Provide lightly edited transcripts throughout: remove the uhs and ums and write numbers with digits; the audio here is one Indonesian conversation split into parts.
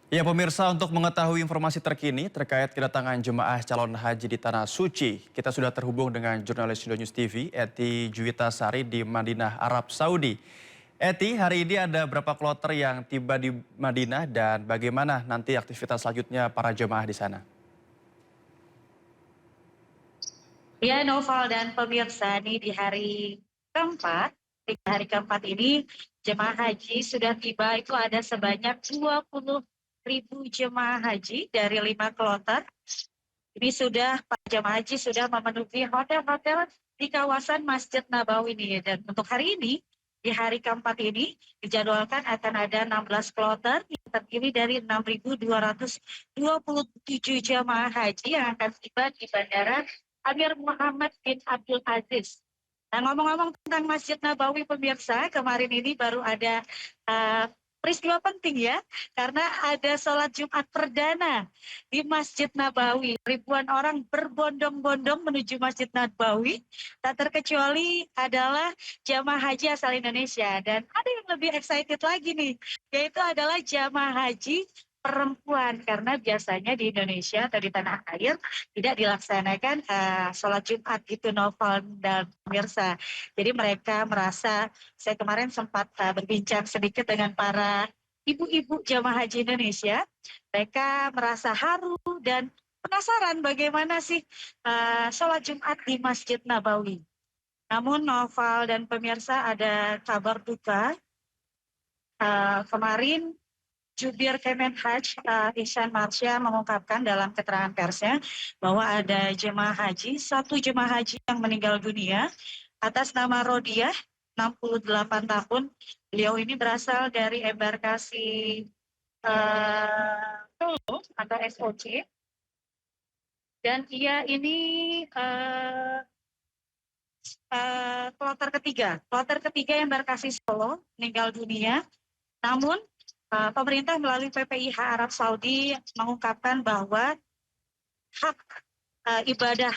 Ya pemirsa, untuk mengetahui informasi terkini terkait kedatangan jemaah calon haji di Tanah Suci, kita sudah terhubung dengan jurnalis Indonews TV, Eti Juwita Sari di Madinah, Arab Saudi. Eti, hari ini ada berapa kloter yang tiba di Madinah dan bagaimana nanti aktivitas selanjutnya para jemaah di sana? Ya, Noval dan pemirsa, nih keempat, di hari keempat ini jemaah haji sudah tiba, itu ada sebanyak 20.000 jemaah haji dari 5 kloter. Ini para jemaah haji sudah memenuhi hotel-hotel di kawasan Masjid Nabawi ini. Dan untuk hari ini, di hari keempat ini, dijadwalkan akan ada 16 kloter yang terdiri dari 6.227 jemaah haji yang akan tiba di Bandara Amir Muhammad bin Abdul Aziz. Nah, ngomong-ngomong tentang Masjid Nabawi pemirsa, kemarin ini baru ada peristiwa penting ya, karena ada sholat Jumat perdana di Masjid Nabawi. Ribuan orang berbondong-bondong menuju Masjid Nabawi, tak terkecuali adalah jamaah haji asal Indonesia. Dan ada yang lebih excited lagi nih, yaitu adalah jamaah haji perempuan, karena biasanya di Indonesia atau di tanah air tidak dilaksanakan sholat Jumat gitu, Noval dan pemirsa. Jadi mereka merasa, saya kemarin sempat berbincang sedikit dengan para ibu-ibu jamaah haji Indonesia, mereka merasa haru dan penasaran bagaimana sih sholat Jumat di Masjid Nabawi. Namun Noval dan pemirsa, ada kabar duka. Kemarin Jubir Kemenhaj Ihsan Marsya mengungkapkan dalam keterangan persnya bahwa ada satu jemaah haji yang meninggal dunia atas nama Rodiah, 68 tahun. Beliau ini berasal dari embarkasi Solo atau SOC. Dan ia ini kloter ketiga embarkasi Solo meninggal dunia. Namun pemerintah melalui PPIH Arab Saudi mengungkapkan bahwa hak ibadah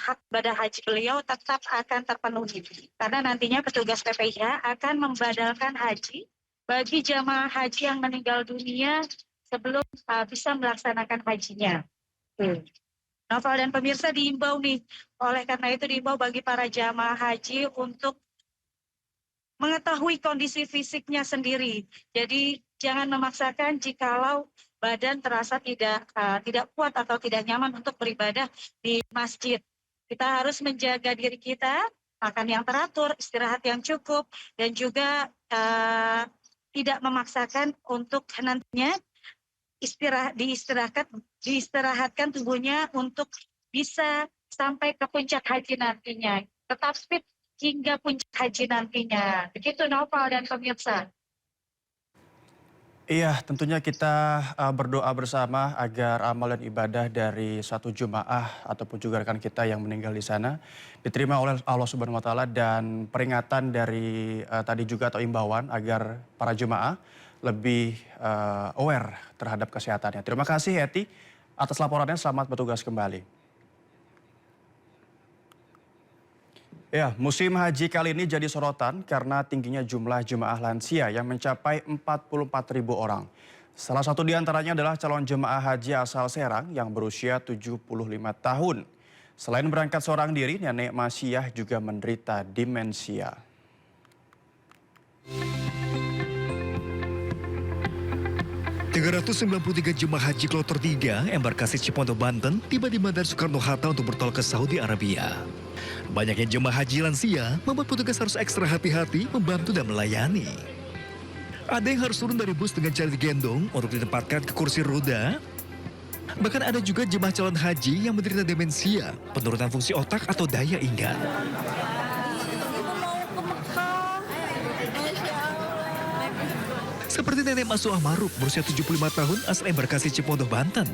haji beliau tetap akan terpenuhi, karena nantinya petugas PPIH akan membadalkan haji bagi jamaah haji yang meninggal dunia sebelum bisa melaksanakan hajinya. Noval dan pemirsa, diimbau nih, oleh karena itu diimbau bagi para jamaah haji untuk mengetahui kondisi fisiknya sendiri. Jadi jangan memaksakan jikalau badan terasa tidak kuat atau tidak nyaman untuk beribadah di masjid. Kita harus menjaga diri kita, makan yang teratur, istirahat yang cukup, dan juga tidak memaksakan untuk nantinya diistirahatkan tubuhnya untuk bisa sampai ke puncak haji nantinya. Tetap fit hingga puncak haji nantinya. Begitu Noval dan pemirsa. Iya, tentunya kita berdoa bersama agar amal dan ibadah dari satu jemaah ataupun juga rekan kita yang meninggal di sana diterima oleh Allah Subhanahu wa taala, dan peringatan dari tadi juga atau imbauan agar para jemaah lebih aware terhadap kesehatannya. Terima kasih Eti atas laporannya, selamat bertugas kembali. Ya, musim haji kali ini jadi sorotan karena tingginya jumlah jemaah lansia yang mencapai 44.000 orang. Salah satu di antaranya adalah calon jemaah haji asal Serang yang berusia 75 tahun. Selain berangkat seorang diri, Nenek Masiah juga menderita demensia. ...393 jemaah haji kloter 3 embarkasi Cipondoh, Banten tiba di Bandara Soekarno-Hatta untuk bertolak ke Saudi Arabia. Banyaknya jemaah haji lansia membuat petugas harus ekstra hati-hati membantu dan melayani. Ada yang harus turun dari bus dengan cara digendong untuk ditempatkan ke kursi roda. Bahkan ada juga jemaah calon haji yang menderita demensia, penurunan fungsi otak atau daya ingat. Seperti Nenek Masuah Maruk berusia 75 tahun asal embarkasi Cipondoh, Banten.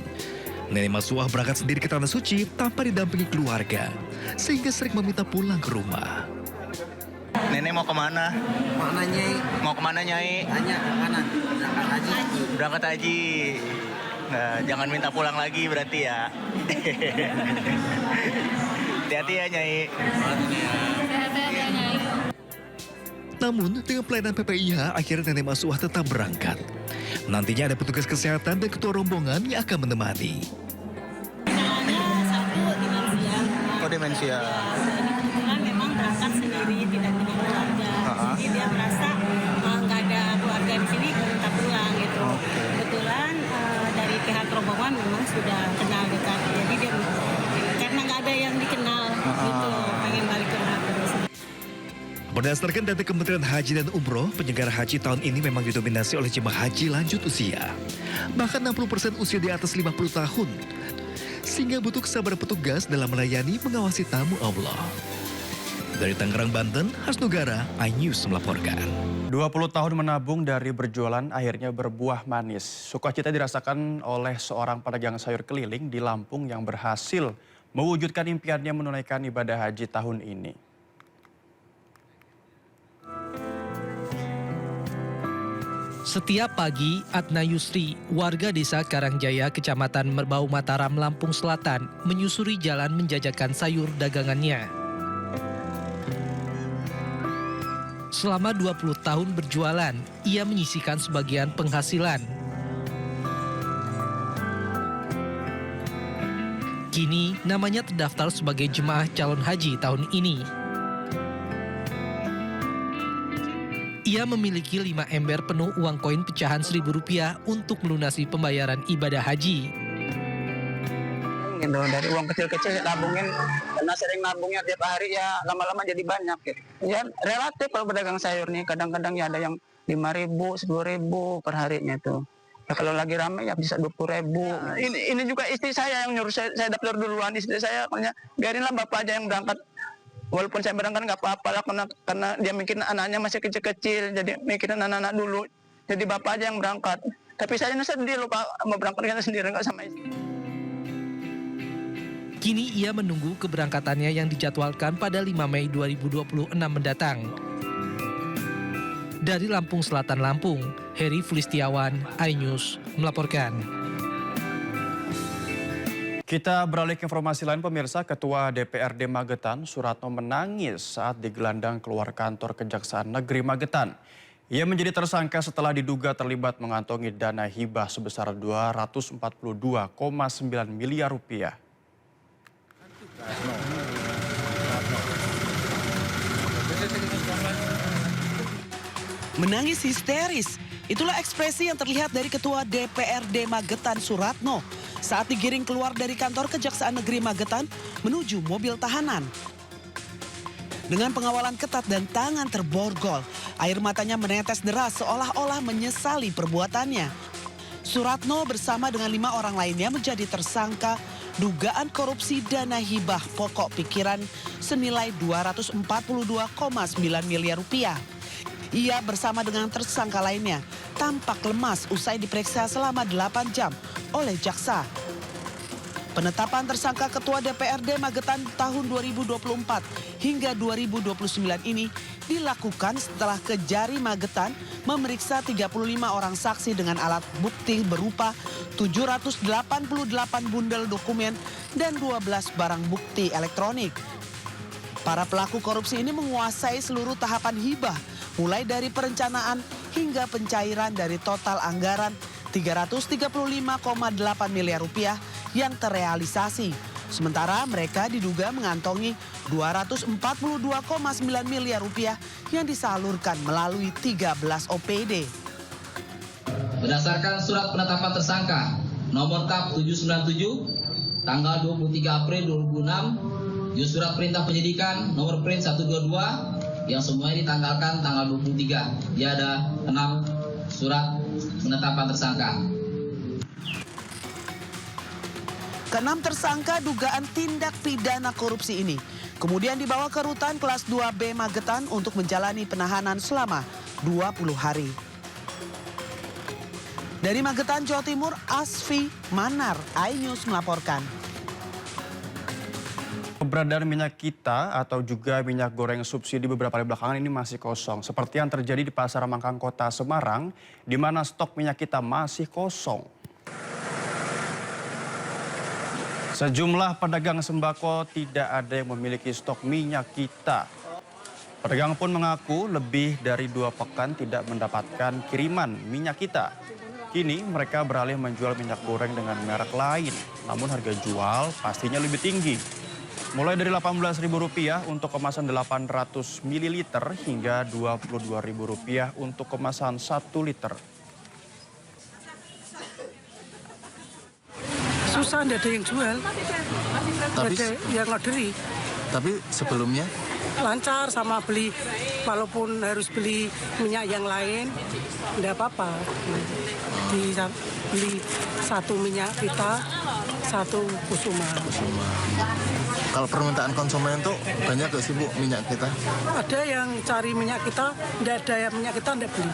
Nenek Masuah berangkat sendiri ke Tanah Suci tanpa didampingi keluarga, sehingga sering meminta pulang ke rumah. Nenek mau kemana? Mana Nyai? Mau kemana Nyai? Tanya kemana? Berangkat haji. Berangkat haji. Nah, jangan minta pulang lagi berarti ya. Hati-hati ya Nyai. Namun, dengan pelayanan PPIH, akhirnya Nenek Masuah tetap berangkat. Nantinya ada petugas kesehatan dan ketua rombongan yang akan menemani. Gejalanya satu demensia. Oh, demensia. Jadi kebetulan memang berangkat sendiri, tidak dengan keluarga. Jadi dia merasa nggak ada keluarga di sini, minta pulang gitu. Kebetulan dari pihak rombongan memang sudah kenal dekat. Jadi dia karena nggak ada yang dikenal gitu, pengen balik ke rumah terus. Berdasarkan data Kementerian Haji dan Umroh, penyelenggara haji tahun ini memang didominasi oleh jemaah haji lanjut usia. Bahkan 60% usia di atas 50 tahun. Sehingga butuh kesabaran petugas dalam melayani mengawasi tamu Allah. Dari Tangerang, Banten, Hasnugara, iNews melaporkan. 20 tahun menabung dari berjualan akhirnya berbuah manis. Sukacita dirasakan oleh seorang pedagang sayur keliling di Lampung yang berhasil mewujudkan impiannya menunaikan ibadah haji tahun ini. Setiap pagi, Adna Yusri, warga desa Karangjaya, Kecamatan Merbau Mataram, Lampung Selatan, menyusuri jalan menjajakan sayur dagangannya. Selama 20 tahun berjualan, ia menyisihkan sebagian penghasilan. Kini, namanya terdaftar sebagai jemaah calon haji tahun ini. Ia memiliki 5 ember penuh uang koin pecahan Rp1.000 untuk melunasi pembayaran ibadah haji. Gitu, dari uang kecil-kecil nabungin, karena sering nabungnya tiap hari ya lama-lama jadi banyak. Gitu. Ya relatif kalau pedagang sayur nih, kadang-kadang ya ada yang 5.000, 10.000 per harinya tuh. Ya, kalau lagi ramai ya bisa 20.000. Ini juga istri saya yang nyuruh saya daftar duluan. Istri saya makanya biarinlah bapak aja yang berangkat. Walaupun saya berangkat nggak apa-apa lah karena dia mikirin anaknya masih kecil-kecil, jadi mikirin anak-anak dulu. Jadi bapak aja yang berangkat. Tapi saya sedih loh Pak, mau berangkat sendiri nggak sama istri. Kini ia menunggu keberangkatannya yang dijadwalkan pada 5 Mei 2026 mendatang. Dari Lampung Selatan, Lampung, Heri Fulistiawan, iNews melaporkan. Kita beralih ke informasi lain pemirsa, Ketua DPRD Magetan, Suratno menangis saat digelandang keluar kantor Kejaksaan Negeri Magetan. Ia menjadi tersangka setelah diduga terlibat mengantongi dana hibah sebesar 242,9 miliar rupiah. Menangis histeris, itulah ekspresi yang terlihat dari Ketua DPRD Magetan Suratno saat digiring keluar dari kantor Kejaksaan Negeri Magetan menuju mobil tahanan. Dengan pengawalan ketat dan tangan terborgol, air matanya menetes deras seolah-olah menyesali perbuatannya. Suratno bersama dengan 5 orang lainnya menjadi tersangka dugaan korupsi dana hibah pokok pikiran senilai 242,9 miliar rupiah. Ia bersama dengan tersangka lainnya tampak lemas usai diperiksa selama 8 jam oleh jaksa. Penetapan tersangka Ketua DPRD Magetan tahun 2024 hingga 2029 ini dilakukan setelah Kejari Magetan memeriksa 35 orang saksi dengan alat bukti berupa 788 bundel dokumen dan 12 barang bukti elektronik. Para pelaku korupsi ini menguasai seluruh tahapan hibah, mulai dari perencanaan hingga pencairan dari total anggaran 335,8 miliar rupiah yang terrealisasi. Sementara mereka diduga mengantongi 242,9 miliar rupiah yang disalurkan melalui 13 OPD. Berdasarkan surat penetapan tersangka nomor KAP 797 tanggal 23 April 2006, juz surat perintah penyidikan nomor print 122 yang semuanya ditanggalkan tanggal 23. Dia ada 6 surat penetapan tersangka. Keenam tersangka dugaan tindak pidana korupsi ini kemudian dibawa ke rutan kelas 2B Magetan untuk menjalani penahanan selama 20 hari. Dari Magetan, Jawa Timur, Asfi Manar, iNews melaporkan. Keberadaan minyak kita atau juga minyak goreng subsidi beberapa hari belakangan ini masih kosong. Seperti yang terjadi di Pasar Mangkang Kota Semarang, di mana stok minyak kita masih kosong. Sejumlah pedagang sembako tidak ada yang memiliki stok minyak kita. Pedagang pun mengaku lebih dari 2 pekan tidak mendapatkan kiriman minyak kita. Kini mereka beralih menjual minyak goreng dengan merek lain, namun harga jual pastinya lebih tinggi. Mulai dari Rp18.000 untuk kemasan 800 ml hingga Rp22.000 untuk kemasan 1 liter. Susah, tidak ada yang jual, Tapi ada yang ngoderi. sebelumnya Lancar sama beli, walaupun harus beli minyak yang lain, tidak apa-apa. Beli satu minyak kita, satu Kusuma. kalau permintaan konsumen tuh banyak gak sih Bu minyak kita? Ada yang cari minyak kita, tidak ada yang minyak kita, tidak beli.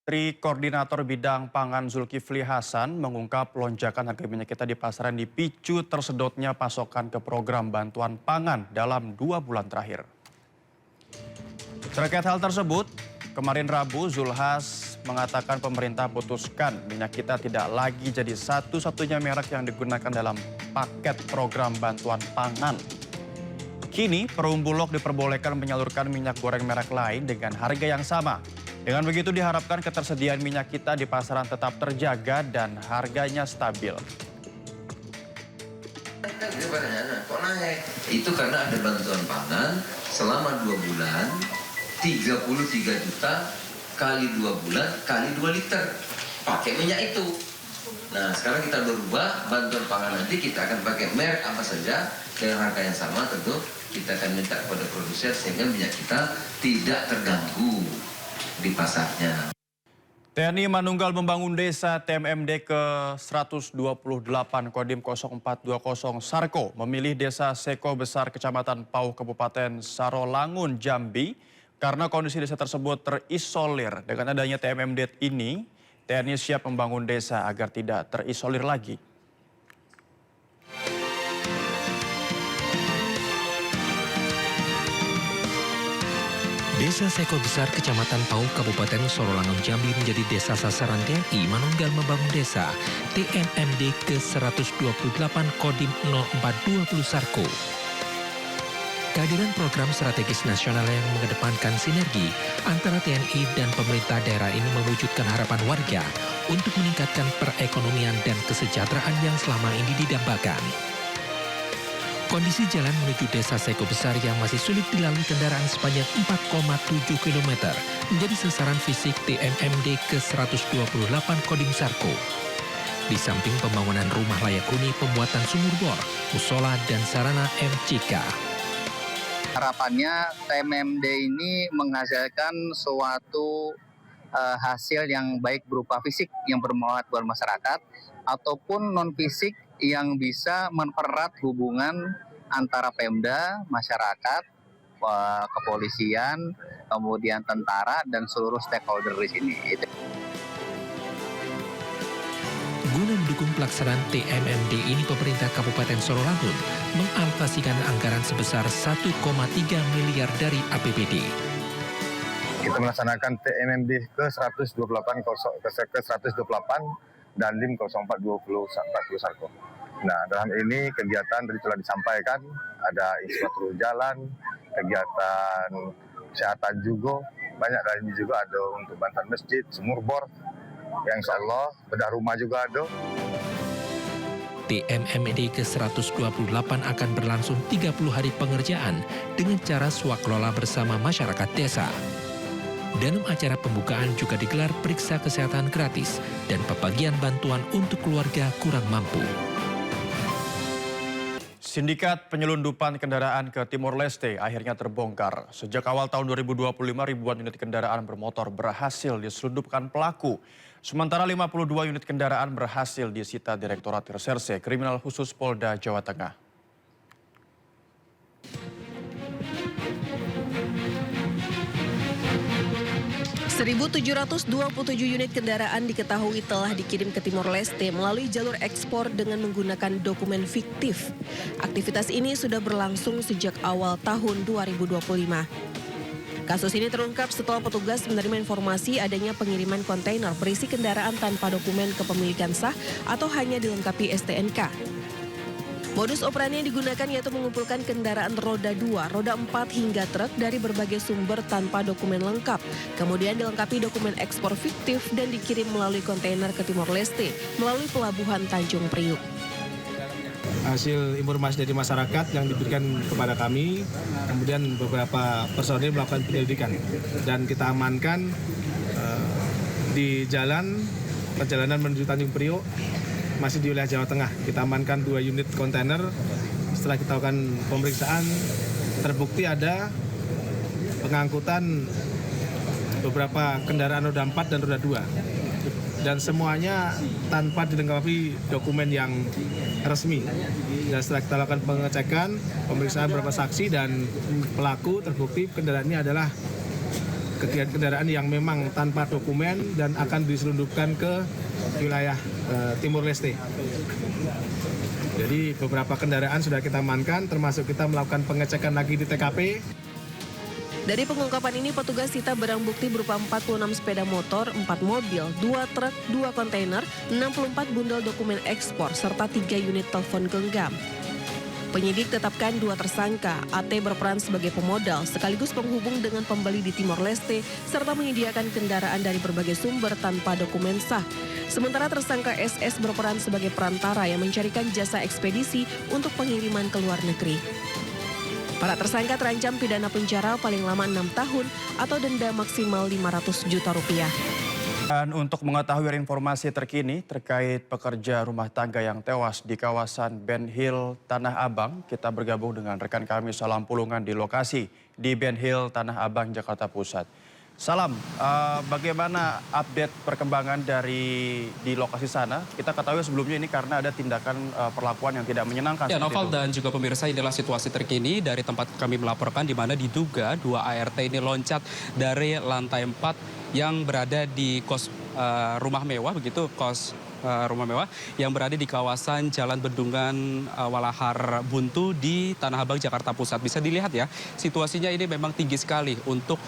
Menteri Koordinator Bidang Pangan Zulkifli Hasan mengungkap lonjakan harga minyak kita di pasaran dipicu tersedotnya pasokan ke program bantuan pangan dalam 2 bulan terakhir. Terkait hal tersebut, kemarin Rabu Zulhas mengatakan pemerintah putuskan minyak kita tidak lagi jadi satu-satunya merek yang digunakan dalam paket program bantuan pangan. Kini Perum Bulog diperbolehkan menyalurkan minyak goreng merek lain dengan harga yang sama. Dengan begitu diharapkan ketersediaan minyak kita di pasaran tetap terjaga dan harganya stabil. Kok naik? Itu karena ada bantuan pangan selama 2 bulan, 33 juta kali 2 bulan kali 2 liter. Pakai minyak itu. Nah sekarang kita berubah, bantuan pangan nanti kita akan pakai merek apa saja dengan harga yang sama, tentu kita akan minta kepada produsen sehingga minyak kita tidak terganggu di pasarnya. TNI Manunggal Membangun Desa TMMD ke-128 Kodim 0420 Sarko memilih Desa Seko Besar Kecamatan Pauh Kabupaten Sarolangun Jambi karena kondisi desa tersebut terisolir. Dengan adanya TMMD ini, TNI siap membangun desa agar tidak terisolir lagi. Desa Seko Besar Kecamatan Pauh Kabupaten Sarolangun Jambi menjadi desa sasaran TNI Manunggal Membangun Desa TMMD ke-128 Kodim 0420 Sarko. Kehadiran program strategis nasional yang mengedepankan sinergi antara TNI dan pemerintah daerah ini mewujudkan harapan warga untuk meningkatkan perekonomian dan kesejahteraan yang selama ini didambakan. Kondisi jalan menuju Desa Seko Besar yang masih sulit dilalui kendaraan sepanjang 4,7 km menjadi sasaran fisik TMMD ke-128 Kodim Sarko. Di samping pembangunan rumah layak huni, pembuatan sumur bor, musola, dan sarana MCK. Harapannya TMMD ini menghasilkan suatu hasil yang baik berupa fisik yang bermanfaat buat masyarakat ataupun non fisik yang bisa mempererat hubungan antara Pemda, masyarakat, kepolisian, kemudian tentara dan seluruh stakeholder di sini. Guna mendukung pelaksanaan TMMD ini, pemerintah Kabupaten Sarolangun mengalokasikan anggaran sebesar 1,3 miliar dari APBD. Kita melaksanakan TMMD ke-128 dan LIM 0420 Sarko. Nah, dalam ini kegiatan tadi telah disampaikan, ada infrastruktur jalan, kegiatan kesehatan juga, banyak lainnya juga ada untuk bantuan masjid, sumur bor, yang insya Allah bedah rumah juga ada. TMMD ke-128 akan berlangsung 30 hari pengerjaan dengan cara swakelola bersama masyarakat desa. Dalam acara pembukaan juga digelar periksa kesehatan gratis dan pembagian bantuan untuk keluarga kurang mampu. Sindikat penyelundupan kendaraan ke Timor Leste akhirnya terbongkar. Sejak awal tahun 2025, ribuan unit kendaraan bermotor berhasil diselundupkan pelaku. Sementara 52 unit kendaraan berhasil disita Direktorat Reserse Kriminal Khusus Polda Jawa Tengah. (1.727 unit kendaraan diketahui telah dikirim ke Timor Leste melalui jalur ekspor dengan menggunakan dokumen fiktif. Aktivitas ini sudah berlangsung sejak awal tahun 2025. Kasus ini terungkap setelah petugas menerima informasi adanya pengiriman kontainer berisi kendaraan tanpa dokumen kepemilikan sah atau hanya dilengkapi STNK. Modus operandi yang digunakan yaitu mengumpulkan kendaraan roda 2, roda 4 hingga truk dari berbagai sumber tanpa dokumen lengkap. Kemudian dilengkapi dokumen ekspor fiktif dan dikirim melalui kontainer ke Timor Leste melalui pelabuhan Tanjung Priuk. Hasil informasi dari masyarakat yang diberikan kepada kami, kemudian beberapa personil melakukan penyelidikan dan kita amankan di perjalanan menuju Tanjung Priok, masih di wilayah Jawa Tengah. Kita amankan 2 unit kontainer. Setelah kita lakukan pemeriksaan, terbukti ada pengangkutan beberapa kendaraan roda 4 dan roda 2. Dan semuanya tanpa dilengkapi dokumen yang resmi. Dan setelah kita lakukan pengecekan, pemeriksaan beberapa saksi dan pelaku, terbukti kendaraan ini adalah kendaraan yang memang tanpa dokumen dan akan diselundupkan ke wilayah Timor Leste. Jadi beberapa kendaraan sudah kita amankan, termasuk kita melakukan pengecekan lagi di TKP. Dari pengungkapan ini, petugas sita barang bukti berupa 46 sepeda motor, 4 mobil, 2 truk, 2 kontainer, 64 bundel dokumen ekspor, serta 3 unit telepon genggam. Penyidik tetapkan 2 tersangka. AT berperan sebagai pemodal sekaligus penghubung dengan pembeli di Timor Leste serta menyediakan kendaraan dari berbagai sumber tanpa dokumen sah. Sementara tersangka SS berperan sebagai perantara yang mencarikan jasa ekspedisi untuk pengiriman ke luar negeri. Para tersangka terancam pidana penjara paling lama 6 tahun atau denda maksimal 500 juta rupiah. Dan untuk mengetahui informasi terkini terkait pekerja rumah tangga yang tewas di kawasan Ben Hill, Tanah Abang, kita bergabung dengan rekan kami Salam Pulungan di lokasi di Ben Hill, Tanah Abang, Jakarta Pusat. Salam, bagaimana update perkembangan di lokasi sana? Kita ketahui sebelumnya ini karena ada tindakan perlakuan yang tidak menyenangkan. Ya, Noval dan juga pemirsa, inilah situasi terkini dari tempat kami melaporkan di mana diduga 2 ART ini loncat dari lantai 4 yang berada di kos rumah mewah, begitu, kos rumah mewah yang berada di kawasan Jalan Bendungan Walahar Buntu di Tanah Abang, Jakarta Pusat. Bisa dilihat ya, situasinya ini memang tinggi sekali. Untuk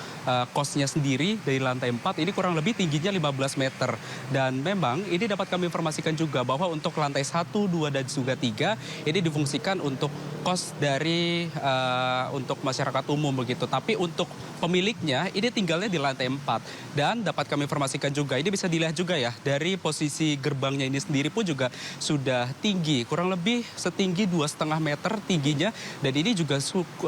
kosnya sendiri dari lantai 4 ini kurang lebih tingginya 15 meter. Dan memang ini dapat kami informasikan juga bahwa untuk lantai 1, 2, dan juga 3 ini difungsikan untuk kos dari untuk masyarakat umum begitu. Tapi untuk pemiliknya ini tinggalnya di lantai 4. Dan dapat kami informasikan juga, ini bisa dilihat juga ya, dari posisi gerbangnya ini sendiri pun juga sudah tinggi, kurang lebih setinggi 2,5 meter tingginya. Dan ini juga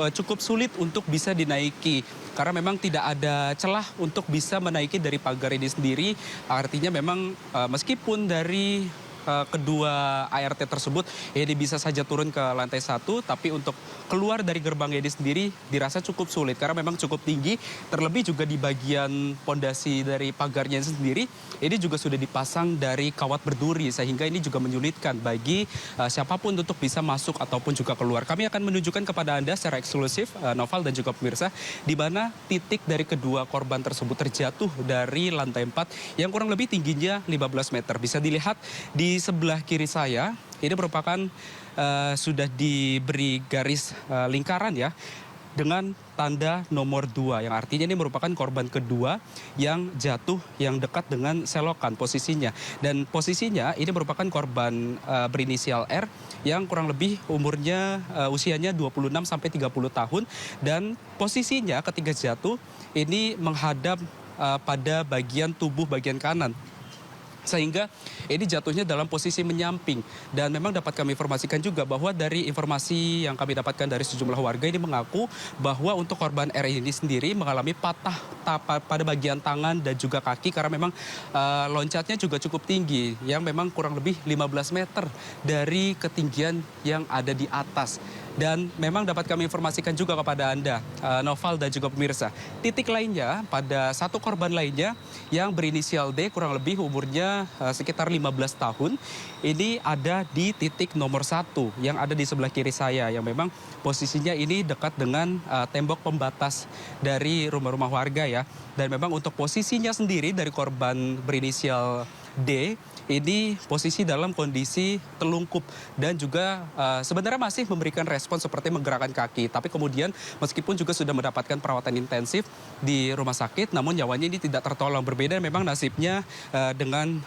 cukup sulit untuk bisa dinaiki, karena memang tidak ada celah untuk bisa menaiki dari pagar ini sendiri. Artinya memang meskipun dari kedua ART tersebut ini bisa saja turun ke lantai 1, tapi untuk keluar dari gerbang ini sendiri dirasa cukup sulit karena memang cukup tinggi. Terlebih juga di bagian pondasi dari pagarnya sendiri ini juga sudah dipasang dari kawat berduri, sehingga ini juga menyulitkan bagi siapapun untuk bisa masuk ataupun juga keluar. Kami akan menunjukkan kepada Anda secara eksklusif, Noval dan juga pemirsa, di mana titik dari kedua korban tersebut terjatuh dari lantai 4 yang kurang lebih tingginya 15 meter. Bisa dilihat di sebelah kiri saya, ini merupakan sudah diberi garis lingkaran ya, dengan tanda nomor 2, yang artinya ini merupakan korban kedua yang jatuh yang dekat dengan selokan posisinya. Dan posisinya ini merupakan korban berinisial R yang kurang lebih umurnya usianya 26 sampai 30 tahun, dan posisinya ketika jatuh ini menghadap pada bagian tubuh bagian kanan, sehingga ini jatuhnya dalam posisi menyamping. Dan memang dapat kami informasikan juga bahwa dari informasi yang kami dapatkan dari sejumlah warga ini mengaku bahwa untuk korban R ini sendiri mengalami patah pada bagian tangan dan juga kaki, karena memang loncatnya juga cukup tinggi, yang memang kurang lebih 15 meter dari ketinggian yang ada di atas. Dan memang dapat kami informasikan juga kepada Anda, Noval dan juga pemirsa, titik lainnya pada satu korban lainnya yang berinisial D, kurang lebih umurnya sekitar 15 tahun. Ini ada di titik nomor 1 yang ada di sebelah kiri saya, yang memang posisinya ini dekat dengan tembok pembatas dari rumah-rumah warga ya. Dan memang untuk posisinya sendiri dari korban berinisial D ini posisi dalam kondisi telungkup dan juga sebenarnya masih memberikan respon seperti menggerakkan kaki. Tapi kemudian meskipun juga sudah mendapatkan perawatan intensif di rumah sakit, namun nyawanya ini tidak tertolong. Berbeda memang nasibnya dengan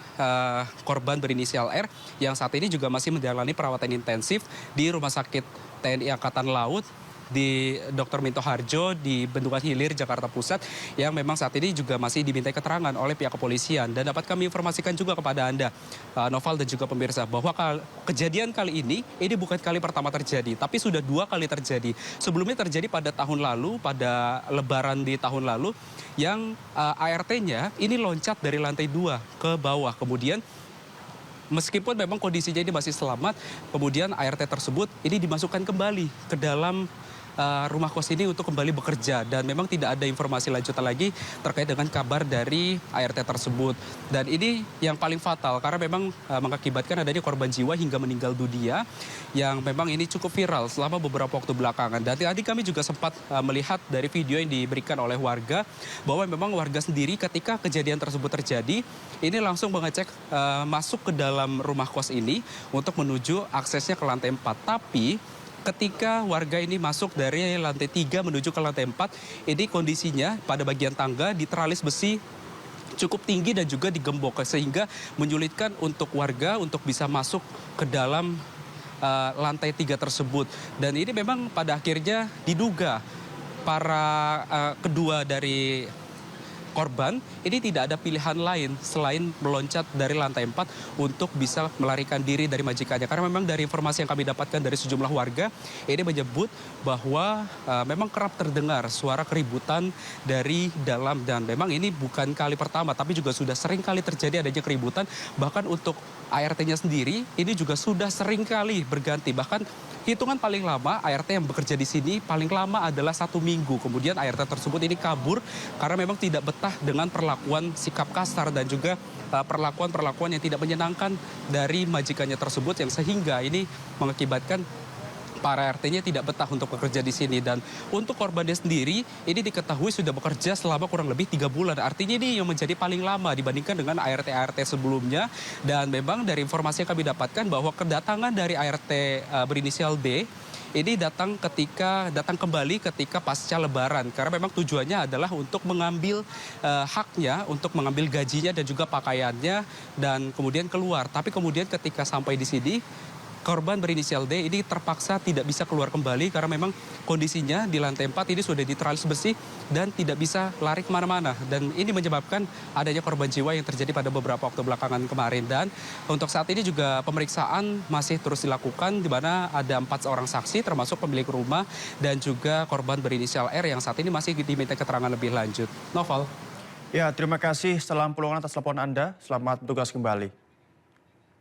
korban berinisial R yang saat ini juga masih menjalani perawatan intensif di Rumah Sakit TNI Angkatan Laut di Dr. Minto Harjo di Bendungan Hilir, Jakarta Pusat, yang memang saat ini juga masih dimintai keterangan oleh pihak kepolisian. Dan dapat kami informasikan juga kepada Anda, Noval dan juga pemirsa, bahwa kejadian kali ini bukan kali pertama terjadi, tapi sudah 2 kali terjadi. Sebelumnya terjadi pada tahun lalu, pada Lebaran di tahun lalu, yang ART-nya ini loncat dari lantai 2 ke bawah. Kemudian meskipun memang kondisinya ini masih selamat, kemudian ART tersebut ini dimasukkan kembali ke dalam rumah kos ini untuk kembali bekerja, dan memang tidak ada informasi lanjutan lagi terkait dengan kabar dari ART tersebut. Dan ini yang paling fatal karena memang mengakibatkan adanya korban jiwa hingga meninggal dunia, yang memang ini cukup viral selama beberapa waktu belakangan. Dan tadi kami juga sempat melihat dari video yang diberikan oleh warga bahwa memang warga sendiri ketika kejadian tersebut terjadi ini langsung mengecek masuk ke dalam rumah kos ini untuk menuju aksesnya ke lantai 4. Tapi ketika warga ini masuk dari lantai 3 menuju ke lantai 4, ini kondisinya pada bagian tangga di teralis besi cukup tinggi dan juga digembok, sehingga menyulitkan untuk warga untuk bisa masuk ke dalam lantai 3 tersebut. Dan ini memang pada akhirnya diduga para kedua dari korban ini tidak ada pilihan lain selain meloncat dari lantai 4 untuk bisa melarikan diri dari majikannya. Karena memang dari informasi yang kami dapatkan dari sejumlah warga, ini menyebut bahwa memang kerap terdengar suara keributan dari dalam, dan memang ini bukan kali pertama tapi juga sudah sering kali terjadi adanya keributan. Bahkan untuk ART-nya sendiri ini juga sudah sering kali berganti. Bahkan hitungan paling lama ART yang bekerja di sini paling lama adalah 1 minggu. Kemudian ART tersebut ini kabur karena memang tidak betah dengan perlakuan sikap kasar dan juga perlakuan-perlakuan yang tidak menyenangkan dari majikannya tersebut, yang sehingga ini mengakibatkan para RT-nya tidak betah untuk bekerja di sini. Dan untuk korbannya sendiri ini diketahui sudah bekerja selama kurang lebih 3 bulan. Artinya ini yang menjadi paling lama dibandingkan dengan ART-ART sebelumnya. Dan memang dari informasi yang kami dapatkan bahwa kedatangan dari ART berinisial D ini datang kembali ketika pasca Lebaran, karena memang tujuannya adalah untuk mengambil haknya, untuk mengambil gajinya dan juga pakaiannya, dan kemudian keluar. Tapi kemudian ketika sampai di sini, korban berinisial D ini terpaksa tidak bisa keluar kembali karena memang kondisinya di lantai 4 ini sudah diteralis besi dan tidak bisa lari kemana-mana. Dan ini menyebabkan adanya korban jiwa yang terjadi pada beberapa waktu belakangan kemarin. Dan untuk saat ini juga pemeriksaan masih terus dilakukan, di mana ada 4 orang saksi termasuk pemilik rumah dan juga korban berinisial R yang saat ini masih diminta keterangan lebih lanjut. Noval. Ya, terima kasih Selam Pulungan atas laporan Anda. Selamat bertugas kembali.